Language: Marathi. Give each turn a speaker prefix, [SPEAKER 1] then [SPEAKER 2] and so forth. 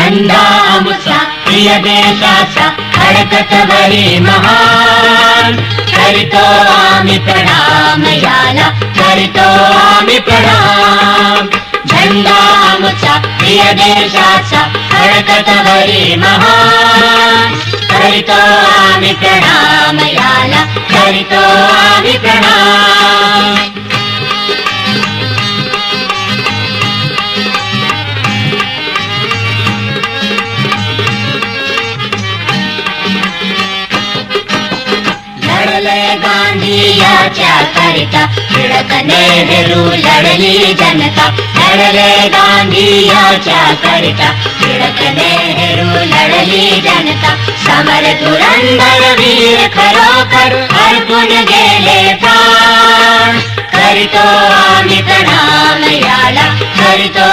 [SPEAKER 1] झेंडा आमचा प्रिय देशाचा फडकतवरी महान. करीतो आम्ही प्रणाम याला, करीतो आम्ही प्रणाम. झेंडा आमचा प्रिय देशाचा फडकतवरी महान. करीतो आम्ही प्रणाम याला, करीतो आम्ही प्रणाम. लढले गांधी याच्या करिता, टिळक नेहरू लढली जनता. लढले गांधी याच्या करिता, टिळक नेहरू लढली जनता. समर धुरंधर वीर खरोखर अर्पून गेले प्राण. करीतो आम्ही प्रणाम याला, करीतो